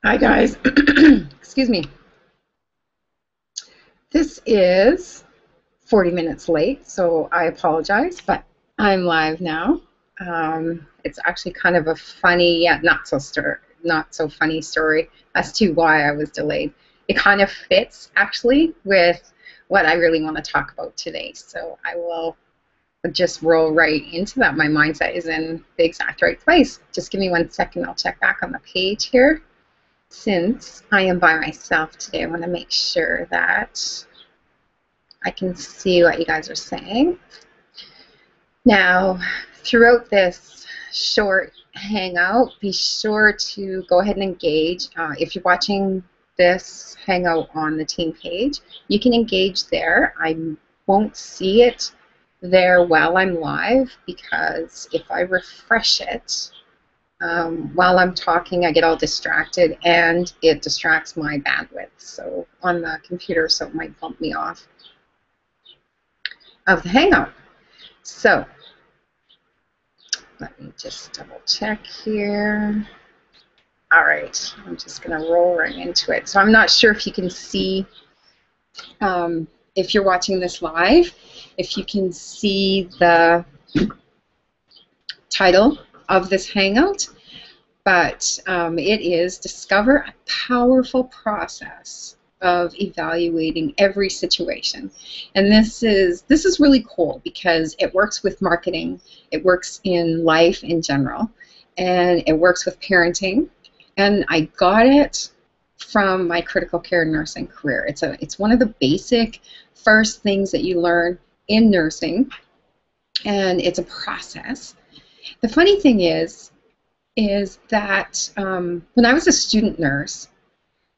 Hi guys, excuse me. This is 40 minutes late, so I apologize, but I'm live now. It's actually kind of a funny, yet not so funny story as to why I was delayed. It kind of fits actually with what I really want to talk about today, so I will just roll right into that. My mindset is in the exact right place. Just give me 1 second, I'll check back on the page here. Since I am by myself today, I want to make sure that I can see what you guys are saying. Now, throughout this short hangout, be sure to go ahead and engage. If you're watching this hangout on the team page, you can engage there. I won't see it there while I'm live because if I refresh it, while I'm talking, I get all distracted and it distracts my bandwidth. So on the computer, so it might bump me off of the Hangout. So let me just double check here. All right, I'm just going to roll right into it. So I'm not sure if you can see, if you're watching this live, if you can see the title of this Hangout. But it is discover a powerful process of evaluating every situation. And this is really cool because it works with marketing, it works in life in general, and it works with parenting. And I got it from my critical care nursing career. It's one of the basic first things that you learn in nursing, and it's a process. The funny thing is that when I was a student nurse,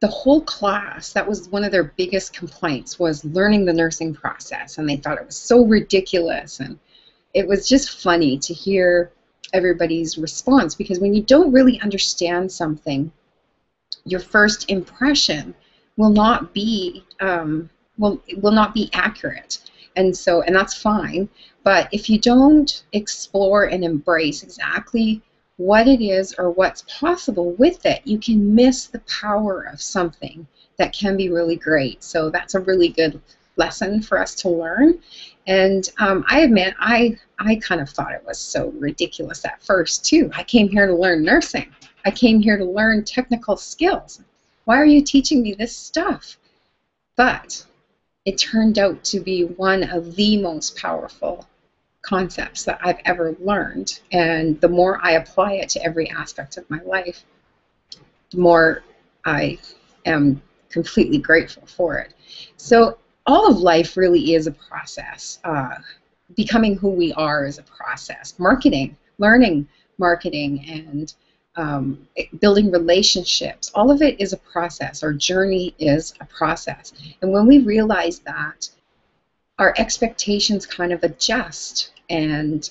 the whole class, that was one of their biggest complaints, was learning the nursing process, and they thought it was so ridiculous, and it was just funny to hear everybody's response, because when you don't really understand something, your first impression will not be will not be accurate, and that's fine. But if you don't explore and embrace exactly what it is or what's possible with it, you can miss the power of something that can be really great. So that's a really good lesson for us to learn. And I admit, I kind of thought it was so ridiculous at first too. I came here to learn nursing. I came here to learn technical skills. Why are you teaching me this stuff? But it turned out to be one of the most powerful concepts that I've ever learned, and the more I apply it to every aspect of my life, the more I am completely grateful for it. So all of life really is a process. Becoming who we are is a process. Marketing, learning marketing, and building relationships, all of it is a process. Our journey is a process. And when we realize that, our expectations kind of adjust, and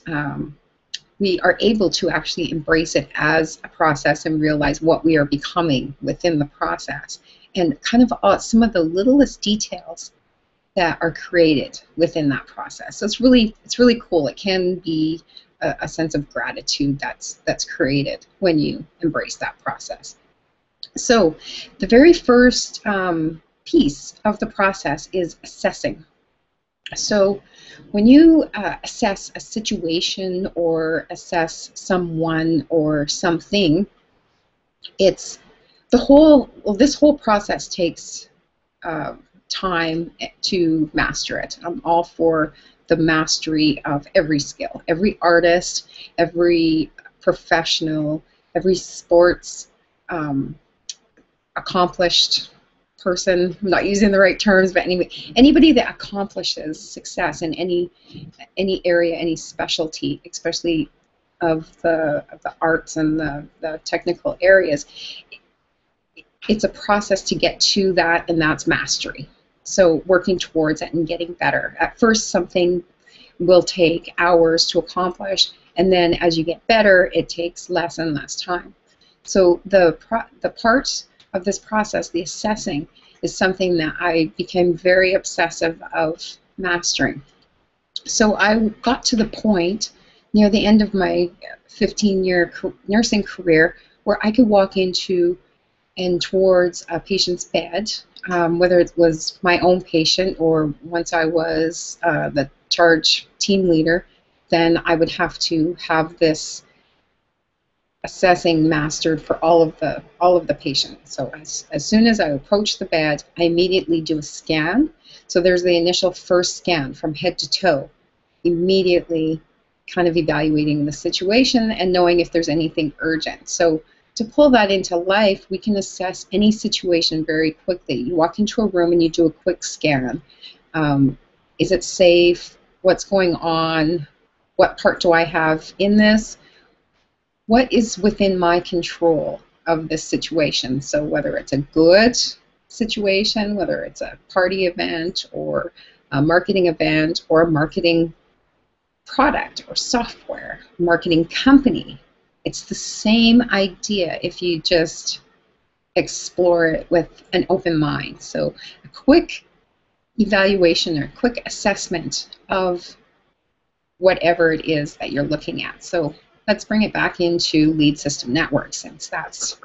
we are able to actually embrace it as a process and realize what we are becoming within the process, and kind of some of the littlest details that are created within that process. So it's really cool. It can be a sense of gratitude that's created when you embrace that process. So the very first piece of the process is assessing. So when you assess a situation or assess someone or something, it's this whole process takes time to master it. I'm all for the mastery of every skill. Every artist, every professional, every sports accomplished person, I'm not using the right terms, but anyway, anybody that accomplishes success in any area, any specialty, especially of the arts and the technical areas, it's a process to get to that, and that's mastery. So working towards it and getting better. At first, something will take hours to accomplish, and then as you get better, it takes less and less time. So the part of this process, the assessing, is something that I became very obsessive of mastering. So I got to the point near the end of my 15-year nursing career where I could walk into and towards a patient's bed, whether it was my own patient or once I was the charge team leader, then I would have to have this assessing mastered for all of the patients. So as soon as I approach the bed, I immediately do a scan. So there's the initial first scan from head to toe, immediately kind of evaluating the situation and knowing if there's anything urgent. So to pull that into life, we can assess any situation very quickly. You walk into a room and you do a quick scan. Is it safe? What's going on? What part do I have in this? What is within my control of this situation? So whether it's a good situation, whether it's a party event or a marketing event or a marketing product or software, marketing company, it's the same idea if you just explore it with an open mind. So a quick evaluation or a quick assessment of whatever it is that you're looking at. So let's bring it back into lead system networks, since that's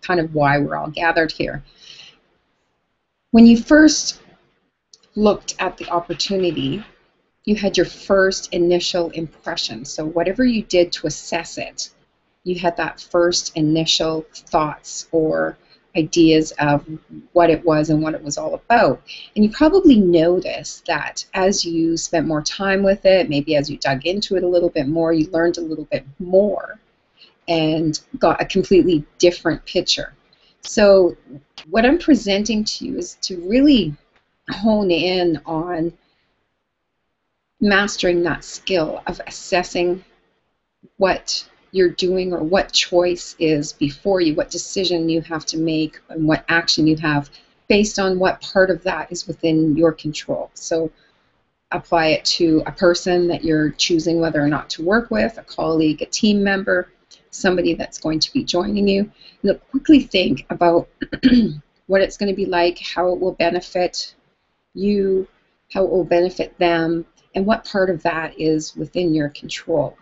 kind of why we're all gathered here. When you first looked at the opportunity, you had your first initial impression. So whatever you did to assess it, you had that first initial thoughts or ideas of what it was and what it was all about. And you probably noticed that as you spent more time with it, maybe as you dug into it a little bit more, you learned a little bit more and got a completely different picture. So what I'm presenting to you is to really hone in on mastering that skill of assessing what you're doing or what choice is before you, what decision you have to make and what action you have based on what part of that is within your control. So apply it to a person that you're choosing whether or not to work with, a colleague, a team member, somebody that's going to be joining you. And quickly think about what it's going to be like, how it will benefit you, how it will benefit them, and what part of that is within your control.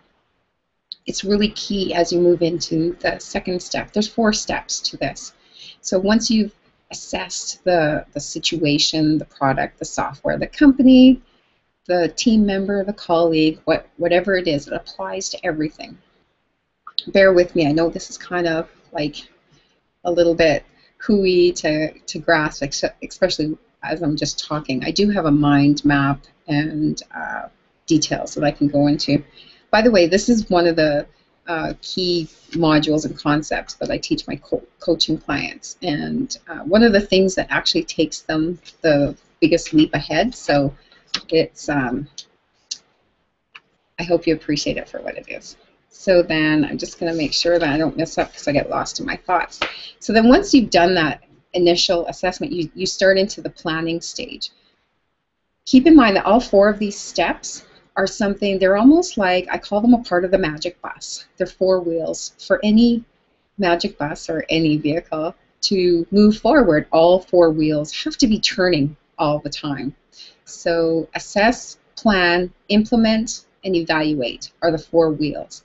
It's really key as you move into the second step. There's 4 steps to this. So once you've assessed the situation, the product, the software, the company, the team member, the colleague, whatever it is, it applies to everything. Bear with me. I know this is kind of like a little bit hooey to grasp, especially as I'm just talking. I do have a mind map and details that I can go into. By the way, this is one of the key modules and concepts that I teach my coaching clients, and one of the things that actually takes them the biggest leap ahead. So it's I hope you appreciate it for what it is. So then I'm just going to make sure that I don't mess up because I get lost in my thoughts. So then once you've done that initial assessment, you start into the planning stage. Keep in mind that all 4 of these steps are something, they're almost like, I call them a part of the magic bus. They're 4 wheels. For any magic bus or any vehicle to move forward, all 4 wheels have to be turning all the time. So assess, plan, implement, and evaluate are the 4 wheels.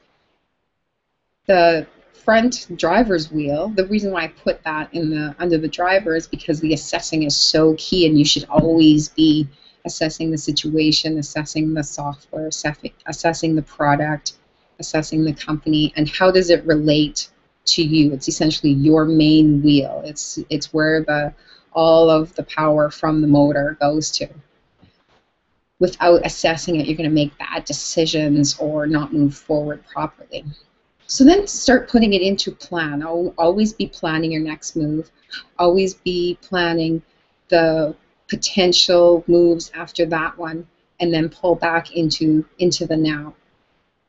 The front driver's wheel, the reason why I put that in under the driver is because the assessing is so key, and you should always be assessing the situation, assessing the software, assessing the product, assessing the company, and how does it relate to you. It's essentially your main wheel. It's where all of the power from the motor goes to. Without assessing it, you're going to make bad decisions or not move forward properly. So then start putting it into plan. Always be planning your next move. Always be planning the potential moves after that one, and then pull back into the now.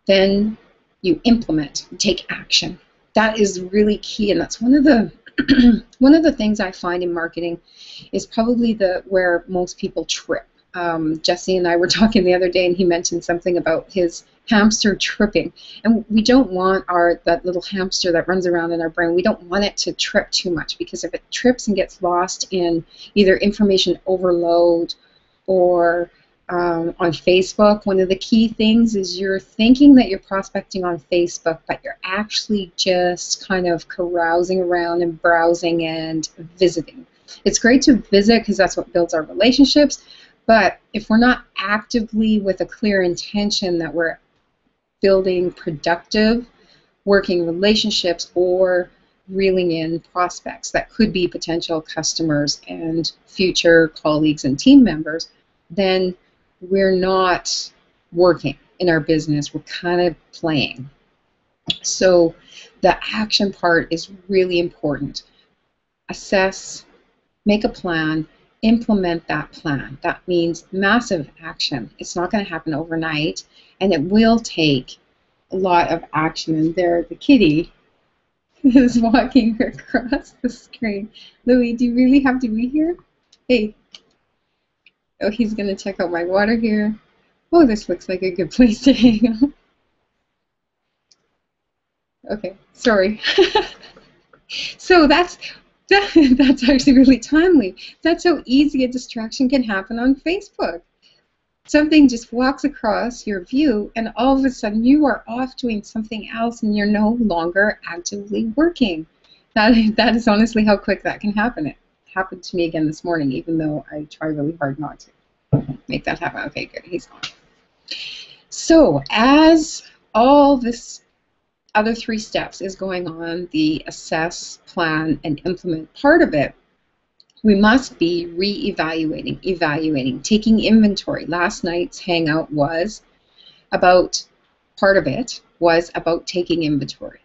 Then you implement, take action. That is really key, and that's one of the one of the things I find in marketing is probably where most people trip. Jesse and I were talking the other day, and he mentioned something about his hamster tripping, and we don't want that little hamster that runs around in our brain, we don't want it to trip too much, because if it trips and gets lost in either information overload or on Facebook, one of the key things is you're thinking that you're prospecting on Facebook, but you're actually just kind of carousing around and browsing and visiting. It's great to visit because that's what builds our relationships, but if we're not actively with a clear intention that we're building productive working relationships or reeling in prospects that could be potential customers and future colleagues and team members, then we're not working in our business. We're kind of playing. So the action part is really important. Assess, make a plan, implement that plan. That means massive action. It's not going to happen overnight, and it will take a lot of action. And there, the kitty is walking across the screen. Louie, do you really have to be here? Hey. Oh, he's going to check out my water here. Oh, this looks like a good place to hang out. Okay, sorry. So that's actually really timely. That's how easy a distraction can happen on Facebook. Something just walks across your view, and all of a sudden you are off doing something else, and you're no longer actively working. That is honestly how quick that can happen. It happened to me again this morning, even though I try really hard not to make that happen. Okay, good. He's gone. So as all this other 3 steps is going on, the assess, plan, and implement part of it, we must be re-evaluating, evaluating, taking inventory. Last night's hangout was about, part of it was about taking inventory.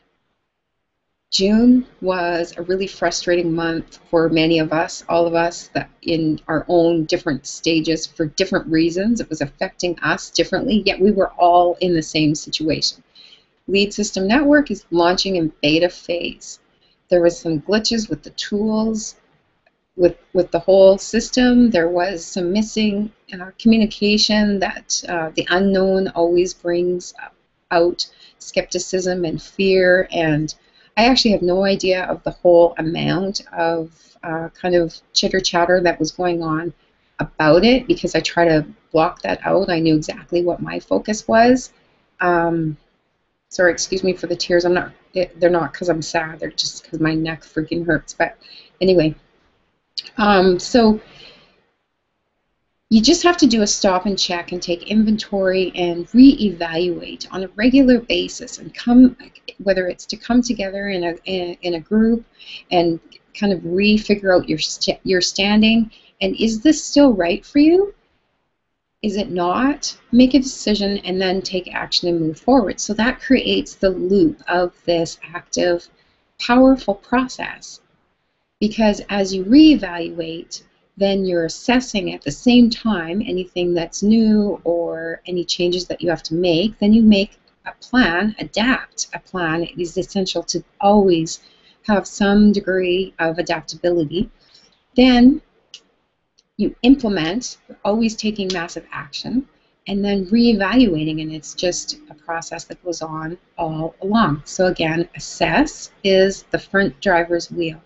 June was a really frustrating month for many of us, all of us, that in our own different stages for different reasons. It was affecting us differently, yet we were all in the same situation. Lead System Network is launching in beta phase. There was some glitches with the tools, with the whole system. There was some missing communication that the unknown always brings out skepticism and fear, and I actually have no idea of the whole amount of kind of chitter-chatter that was going on about it, because I try to block that out. I knew exactly what my focus was. Sorry, excuse me for the tears. They're not because I'm sad. They're just because my neck freaking hurts. But anyway, so you just have to do a stop and check and take inventory and reevaluate on a regular basis, and whether it's to come together in a group and kind of re-figure out your standing, and is this still right for you? Is it not? Make a decision and then take action and move forward. So that creates the loop of this active, powerful process. Because as you reevaluate, then you're assessing at the same time anything that's new or any changes that you have to make. Then you make a plan, adapt a plan. It is essential to always have some degree of adaptability. Then you implement, always taking massive action, and then reevaluating, and it's just a process that goes on all along. So again, assess is the front driver's wheel.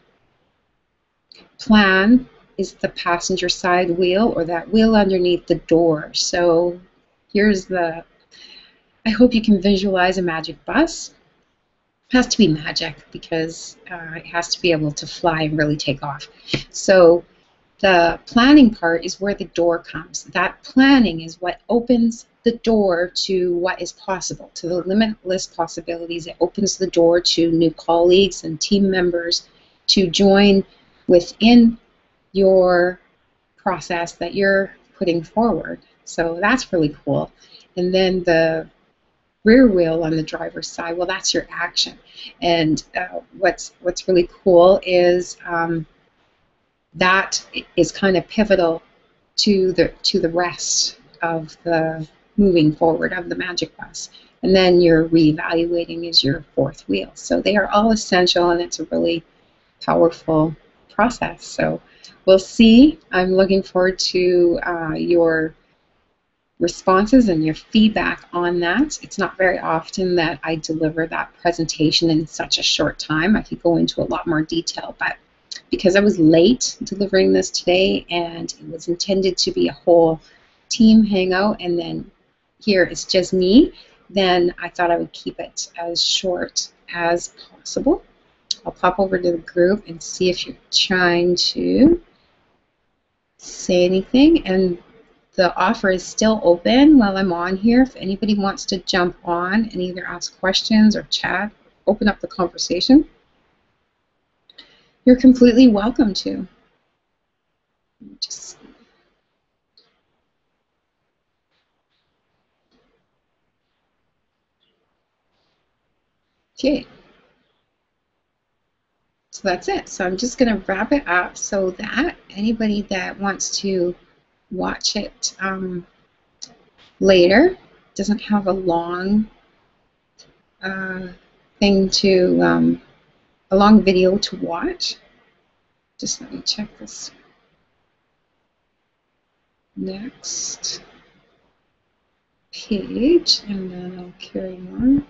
Plan is the passenger side wheel, or that wheel underneath the door. So here's I hope you can visualize a magic bus. It has to be magic because it has to be able to fly and really take off. So the planning part is where the door comes. That planning is what opens the door to what is possible, to the limitless possibilities. It opens the door to new colleagues and team members to join within your process that you're putting forward. So that's really cool. And then the rear wheel on the driver's side, well, that's your action. And what's really cool is that is kind of pivotal to the rest of the moving forward of the magic bus. And then your reevaluating is your fourth wheel. So they are all essential, and it's a really powerful process. So we'll see. I'm looking forward to your responses and your feedback on that. It's not very often that I deliver that presentation in such a short time. I could go into a lot more detail, but because I was late delivering this today and it was intended to be a whole team hangout and then here it's just me, then I thought I would keep it as short as possible. I'll pop over to the group and see if you're trying to say anything. And the offer is still open while I'm on here. If anybody wants to jump on and either ask questions or chat, open up the conversation, you're completely welcome to. Just okay. So that's it. So I'm just going to wrap it up so that anybody that wants to watch it later doesn't have a long thing to, a long video to watch. Just let me check this next page and then I'll carry on.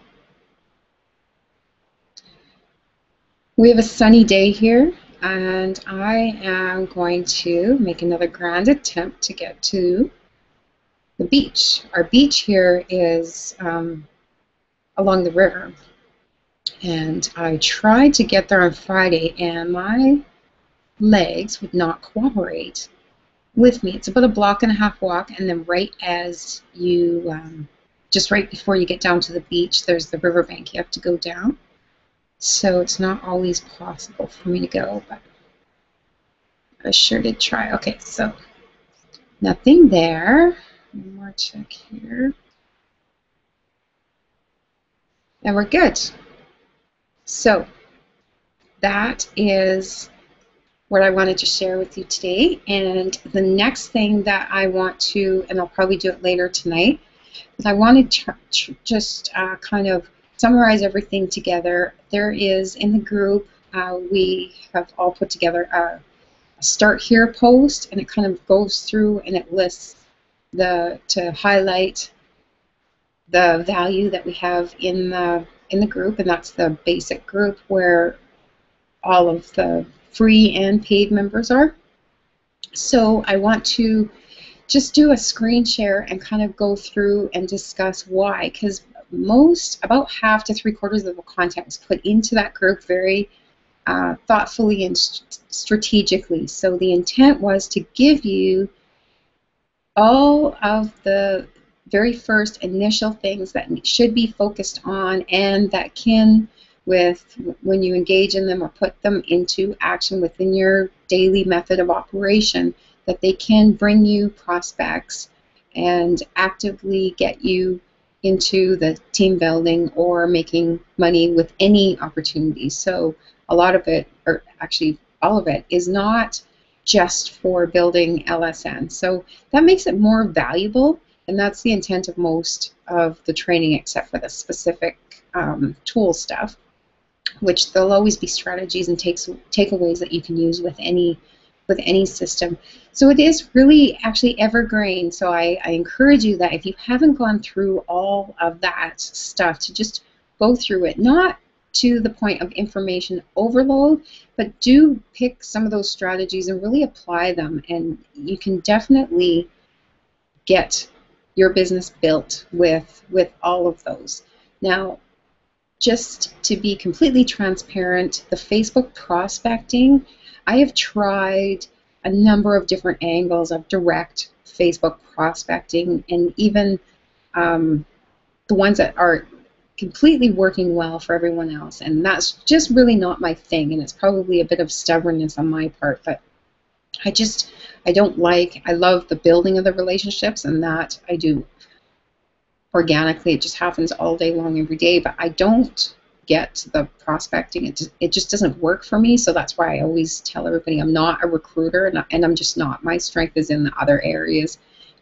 We have a sunny day here and I am going to make another grand attempt to get to the beach. Our beach here is along the river and I tried to get there on Friday and my legs would not cooperate with me. It's about a 1.5 block walk and then right as you, just right before you get down to the beach, there's the riverbank you have to go down. So it's not always possible for me to go, but I sure did try. Okay, so nothing there. One more check here. And we're good. So that is what I wanted to share with you today. And the next thing that I want to, and I'll probably do it later tonight, is I wanted to just kind of summarize everything together. There is in the group, we have all put together a start here post, and it kind of goes through and it lists to highlight the value that we have in the group, and that's the basic group where all of the free and paid members are. So I want to just do a screen share and kind of go through and discuss why, because about half to 3/4 of the content was put into that group very thoughtfully and strategically. So the intent was to give you all of the very first initial things that should be focused on and that can, when you engage in them or put them into action within your daily method of operation, that they can bring you prospects and actively get you into the team building or making money with any opportunity. So a lot of it, or actually all of it, is not just for building LSN. So that makes it more valuable, and that's the intent of most of the training except for the specific tool stuff, which there'll always be strategies and takeaways that you can use with any system. So it is really actually evergreen. So I encourage you that if you haven't gone through all of that stuff, to just go through it, not to the point of information overload, but do pick some of those strategies and really apply them, and you can definitely get your business built with all of those. Now, just to be completely transparent, the Facebook prospecting, I have tried a number of different angles of direct Facebook prospecting, and even the ones that are completely working well for everyone else, and that's just really not my thing, and it's probably a bit of stubbornness on my part, but I love the building of the relationships, and that I do organically. It just happens all day long, every day, but I don't get the prospecting. It just doesn't work for me, so that's why I always tell everybody I'm not a recruiter, and I'm just not. My strength is in the other areas,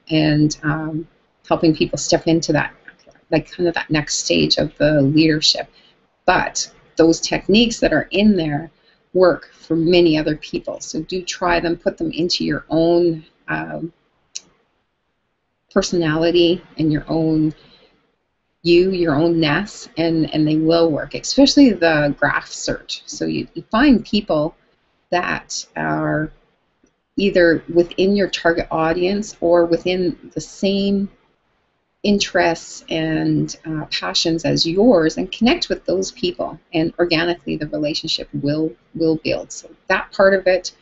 and helping people step into that, like kind of that next stage of the leadership. But those techniques that are in there work for many other people, so do try them, put them into your own personality and your own ness, and they will work, especially the graph search. So you find people that are either within your target audience or within the same interests and passions as yours, and connect with those people, and organically the relationship will build. So that part of it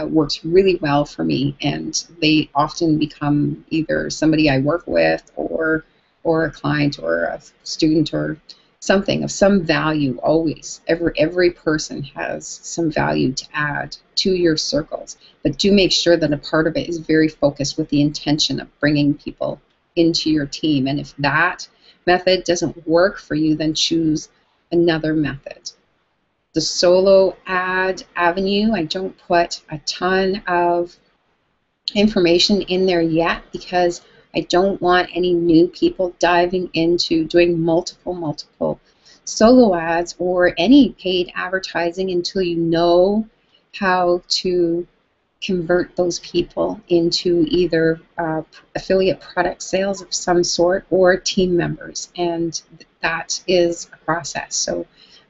works really well for me, and they often become either somebody I work with, or a client, or a student, or something of some value. Always, every person has some value to add to your circles, but do make sure that a part of it is very focused with the intention of bringing people into your team. And if that method doesn't work for you, then choose another method. The solo ad avenue, I don't put a ton of information in there yet, because I don't want any new people diving into doing multiple solo ads or any paid advertising until you know how to convert those people into either affiliate product sales of some sort or team members. And that is a process. So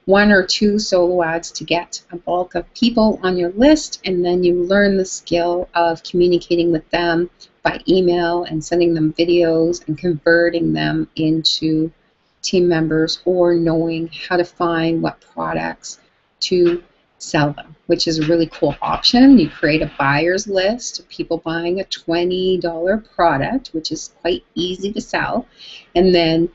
1 or 2 solo ads to get a bulk of people on your list, and then you learn the skill of communicating with them by email and sending them videos and converting them into team members, or knowing how to find what products to sell them, which is a really cool option. You create a buyer's list of people buying a $20 product, which is quite easy to sell, and then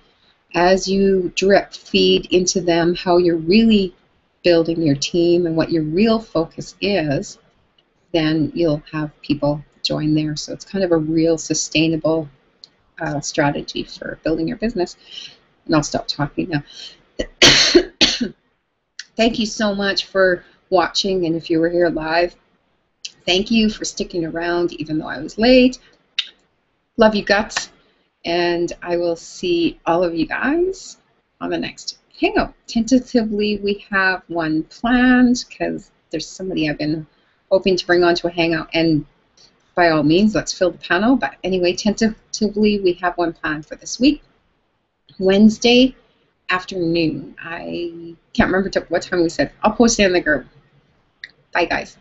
as you drip feed into them how you're really building your team and what your real focus is, then you'll have people join there. So it's kind of a real sustainable strategy for building your business. And I'll stop talking now. Thank you so much for watching, and if you were here live, thank you for sticking around even though I was late. Love you guts, and I will see all of you guys on the next Hangout. Tentatively, we have one planned because there's somebody I've been hoping to bring onto a Hangout, and by all means, let's fill the panel. But anyway, tentatively, we have one planned for this week. Wednesday afternoon. I can't remember what time we said. I'll post it in the group. Bye, guys.